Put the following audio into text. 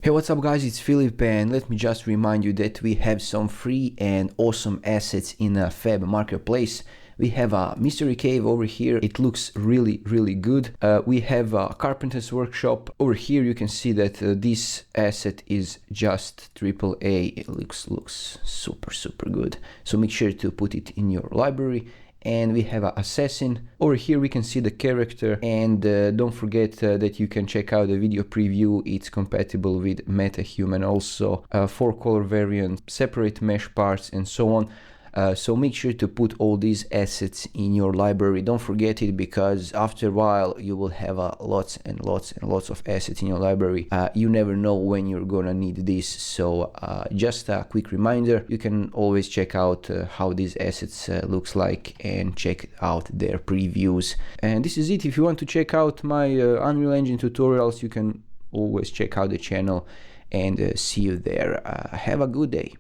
Hey, what's up guys, it's Philip, and let me just remind you that we have some free and awesome assets in Fab Marketplace. We have a mystery cave over here. It looks really good. We have a carpenter's workshop. Over here you can see that this asset is just AAA. It looks super good. So make sure to put it in your library. And we have an assassin. Over here we can see the character, and don't forget that you can check out the video preview. It's compatible with MetaHuman also, 4-color variant, separate mesh parts and so on. So make sure to put all these assets in your library. Don't forget it, because after a while you will have lots and lots of assets in your library. You never know when you're gonna need this. So just a quick reminder, you can always check out how these assets looks like and check out their previews. And this is it. If you want to check out my Unreal Engine tutorials, you can always check out the channel, and see you there. Have a good day.